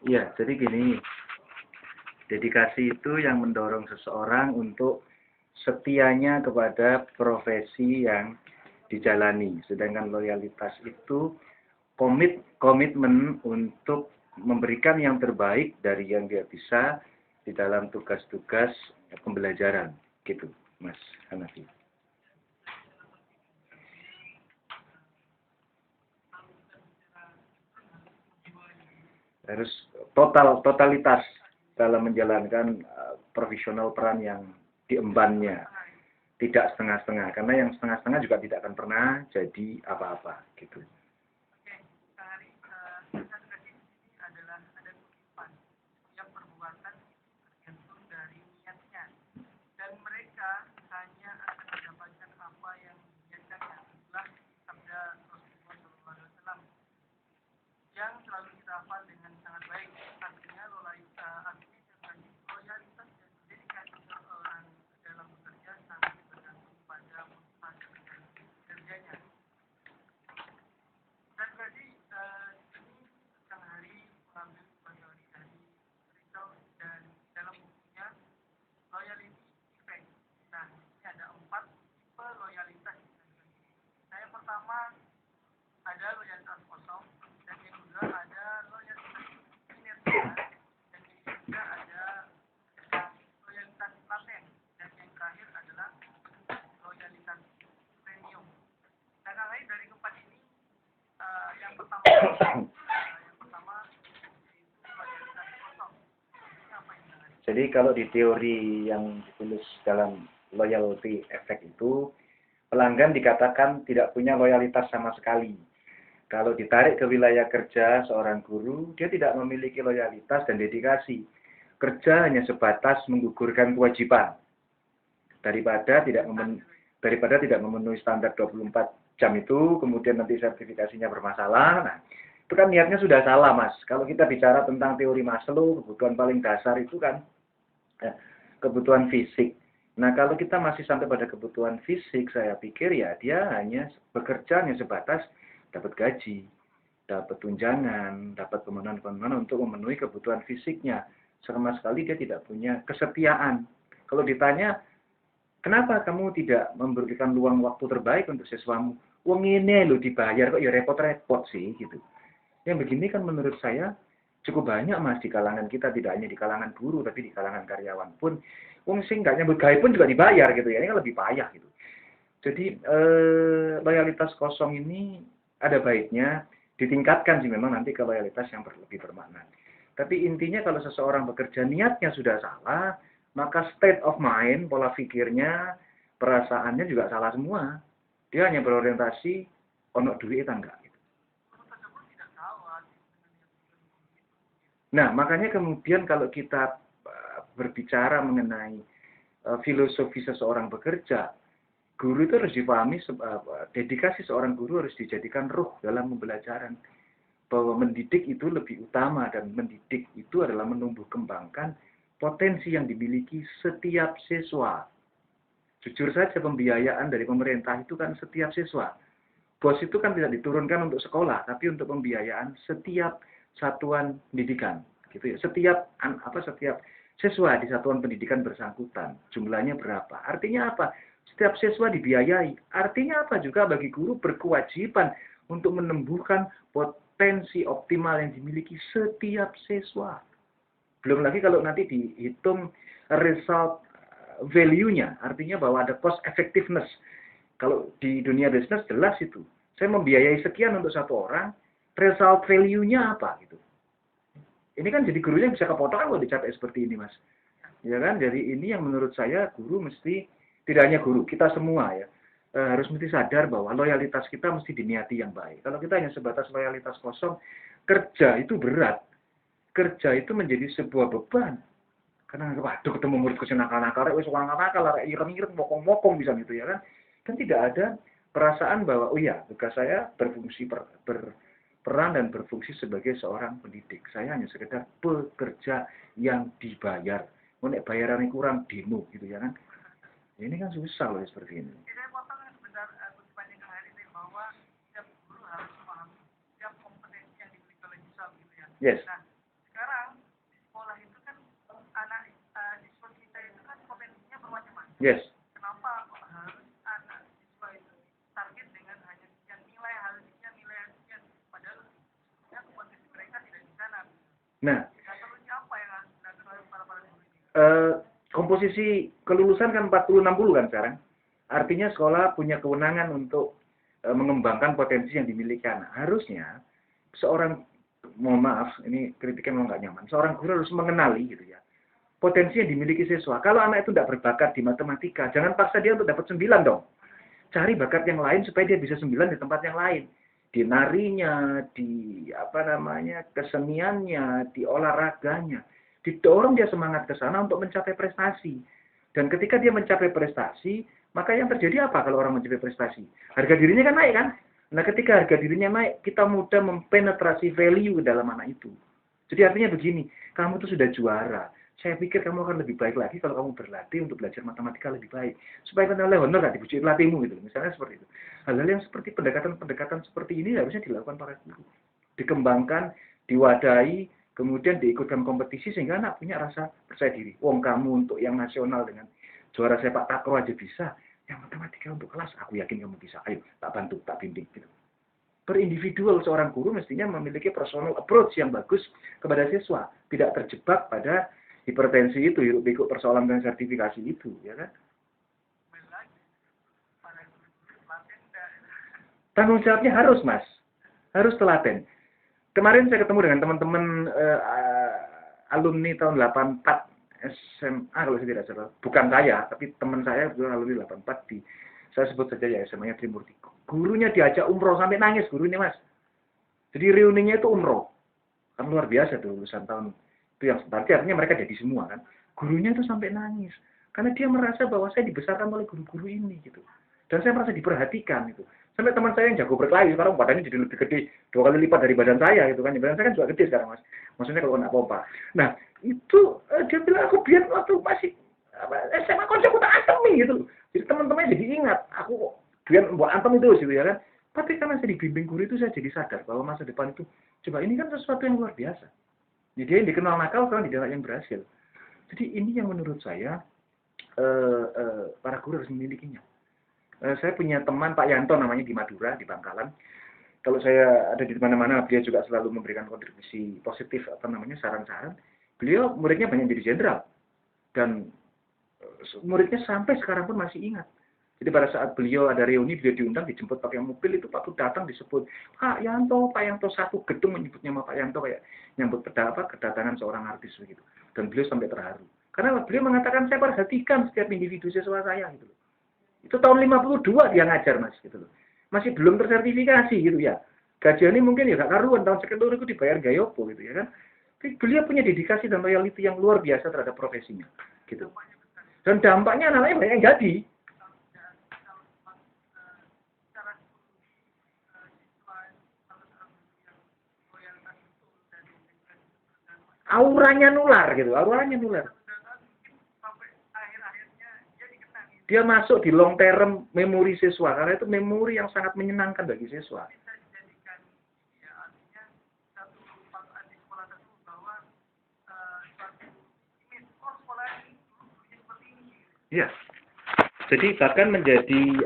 Ya, jadi gini, dedikasi itu yang mendorong seseorang untuk setianya kepada profesi yang dijalani. Sedangkan loyalitas itu komitmen untuk memberikan yang terbaik dari yang dia bisa di dalam tugas-tugas pembelajaran, gitu, Mas Hanafi. Harus totalitas dalam menjalankan profesional peran yang diembannya, tidak setengah-setengah, karena yang setengah-setengah juga tidak akan pernah jadi apa-apa gitu. Jadi kalau di teori yang ditulis dalam loyalty effect itu, pelanggan dikatakan tidak punya loyalitas sama sekali. Kalau ditarik ke wilayah kerja seorang guru, dia tidak memiliki loyalitas dan dedikasi. Kerja hanya sebatas menggugurkan kewajiban. Daripada tidak memenuhi standar 24 jam itu, kemudian nanti sertifikasinya bermasalah. Nah, itu kan niatnya sudah salah, Mas. Kalau kita bicara tentang teori Maslow, kebutuhan paling dasar itu kan ya, kebutuhan fisik. Nah, kalau kita masih sampai pada kebutuhan fisik, saya pikir ya dia hanya bekerja hanya sebatas dapat gaji, dapat tunjangan, dapat pemenuhan-pemenuhan untuk memenuhi kebutuhan fisiknya. Sama sekali dia tidak punya kesetiaan. Kalau ditanya, kenapa kamu tidak memberikan luang waktu terbaik untuk siswamu? Wong ini lo dibayar kok ya repot-repot sih gitu. Yang begini kan menurut saya cukup banyak Mas di kalangan kita, tidak hanya di kalangan guru tapi di kalangan karyawan pun. Wong sing nggak nyambut gawe pun juga dibayar gitu ya. Ini kan lebih payah gitu. Jadi loyalitas kosong ini ada baiknya ditingkatkan sih memang nanti ke loyalitas yang lebih bermakna. Tapi intinya kalau seseorang bekerja niatnya sudah salah, maka state of mind, pola pikirnya, perasaannya juga salah semua. Dia hanya berorientasi ono duit enggak. Nah, makanya kemudian kalau kita berbicara mengenai filosofi seseorang bekerja, guru itu harus dipahami, dedikasi seorang guru harus dijadikan ruh dalam pembelajaran. Bahwa mendidik itu lebih utama dan mendidik itu adalah menumbuh kembangkan potensi yang dimiliki setiap siswa. Jujur saja pembiayaan dari pemerintah itu kan setiap siswa. Bos itu kan tidak diturunkan untuk sekolah, tapi untuk pembiayaan setiap satuan pendidikan, gitu ya. Setiap siswa di satuan pendidikan bersangkutan, jumlahnya berapa? Artinya apa? Setiap siswa dibiayai. Artinya apa juga bagi guru berkewajiban untuk menumbuhkan potensi optimal yang dimiliki setiap siswa. Belum lagi kalau nanti dihitung result value-nya, artinya bahwa ada cost effectiveness. Kalau di dunia bisnis jelas itu. Saya membiayai sekian untuk satu orang, result value-nya apa gitu. Ini kan jadi gurunya bisa kepotong kalau dicapai seperti ini, Mas. Ya kan? Jadi ini yang menurut saya guru mesti, tidak hanya guru, kita semua ya, harus mesti sadar bahwa loyalitas kita mesti diniati yang baik. Kalau kita hanya sebatas loyalitas kosong, kerja itu berat. Kerja itu menjadi sebuah beban. Karena waduh ketemu muridku sing nakal-nakal, wis nakal, ireng-ireng, mokong-mokong bisa gitu ya kan. Kan tidak ada perasaan bahwa oh ya, tugas saya berfungsi berperan dan berfungsi sebagai seorang pendidik. Saya hanya sekedar pekerja yang dibayar. Mau nek bayarannya kurang demo gitu ya kan. Ini kan susah loh seperti ini. Yes. Yes. Kenapa kok harus anak siswa itu target dengan hanya sekian nilai nilai sekian, padahal ya kompetensi mereka tidak di sana. Nah, Seharusnya apa yang harus dilakukan oleh para guru ini? komposisi kelulusan kan 40-60 kan sekarang. Artinya sekolah punya kewenangan untuk mengembangkan potensi yang dimiliki anak. Harusnya seorang, mohon maaf, ini kritiknya memang nggak nyaman, seorang guru harus mengenali gitu ya, potensi yang dimiliki siswa. Kalau anak itu tidak berbakat di matematika, jangan paksa dia untuk dapat 9 dong. Cari bakat yang lain supaya dia bisa 9 di tempat yang lain. Di narinya, di keseniannya, di olahraganya. Didorong dia semangat ke sana untuk mencapai prestasi. Dan ketika dia mencapai prestasi, maka yang terjadi apa kalau orang mencapai prestasi? Harga dirinya kan naik kan? Nah, ketika harga dirinya naik, kita mudah mempenetrasi value ke dalam anak itu. Jadi artinya begini, kamu tuh sudah juara. Saya pikir kamu akan lebih baik lagi kalau kamu berlatih untuk belajar matematika lebih baik. Supaya kamu oleh honor gak dibujukin pelatihmu gitu. Misalnya seperti itu. Hal-hal yang seperti pendekatan-pendekatan seperti ini harusnya dilakukan para guru. Dikembangkan, diwadahi, kemudian diikutkan kompetisi sehingga anak punya rasa percaya diri. Wong kamu untuk yang nasional dengan juara sepak takraw aja bisa. Yang matematika untuk kelas, aku yakin kamu bisa. Ayo, tak bantu, tak bimbing gitu. Berindividual, seorang guru mestinya memiliki personal approach yang bagus kepada siswa. Tidak terjebak pada hipertensi itu, hiruk-pikuk persoalan dan sertifikasi itu, ya kan? Tanggung jawabnya harus, Mas. Harus telaten. Kemarin saya ketemu dengan teman-teman alumni tahun 84 SMA kalau saya tidak salah. Bukan saya, tapi teman saya juga alumni 84 di, saya sebut saja ya SMA-nya Trimurti. Gurunya diajak umroh sampai nangis gurunya, Mas. Jadi reuninya itu umroh. Kan luar biasa tuh lulusan tahun itu, yang berarti artinya mereka jadi semua kan. Gurunya itu sampai nangis karena dia merasa bahwa saya dibesarkan oleh guru-guru ini gitu. Dan saya merasa diperhatikan gitu. Sampai teman saya yang jago berkelahi sekarang badannya jadi lebih gede 2 kali lipat dari badan saya gitu kan. Badan saya kan juga gede sekarang, Mas. Maksudnya kalau kena pompa. Nah, itu dia bilang aku biar waktu masih SMA konsep tak antemi gitu loh. Jadi teman-temannya jadi ingat aku biar buat antem itu gitu ya kan. Tapi karena saya dibimbing guru itu saya jadi sadar bahwa masa depan itu coba ini kan sesuatu yang luar biasa. Jadi dia yang dikenal nakal sekarang dikenal yang berhasil. Jadi ini yang menurut saya para guru harus memilikinya. Saya punya teman Pak Yanto namanya di Madura, di Bangkalan. Kalau saya ada di mana-mana, beliau juga selalu memberikan kontribusi positif, saran-saran. Beliau muridnya banyak jadi jenderal. Dan muridnya sampai sekarang pun masih ingat. Jadi pada saat beliau ada reuni, beliau diundang, dijemput pakai mobil, itu Pak Put datang disebut Pak Yanto, satu gedung menyebutnya sama Pak Yanto kayak nyambut kedatangan seorang artis begitu. Dan beliau sampai terharu. Karena beliau mengatakan saya perhatikan setiap individu siswa saya gitu loh. Itu tahun 52 dia ngajar, Mas gitu loh. Masih belum tersertifikasi gitu ya. Gajiannya mungkin ya gak karuan, tahun sekian itu dibayar gayopo gitu ya kan. Tapi beliau punya dedikasi dan loyalty yang luar biasa terhadap profesinya gitu. Dan dampaknya anak-anaknya banyak yang jadi. Auranya nular gitu, auranya nular. Dia masuk di long term memori siswa, karena itu memori yang sangat menyenangkan bagi siswa. Iya. Jadi bahkan menjadi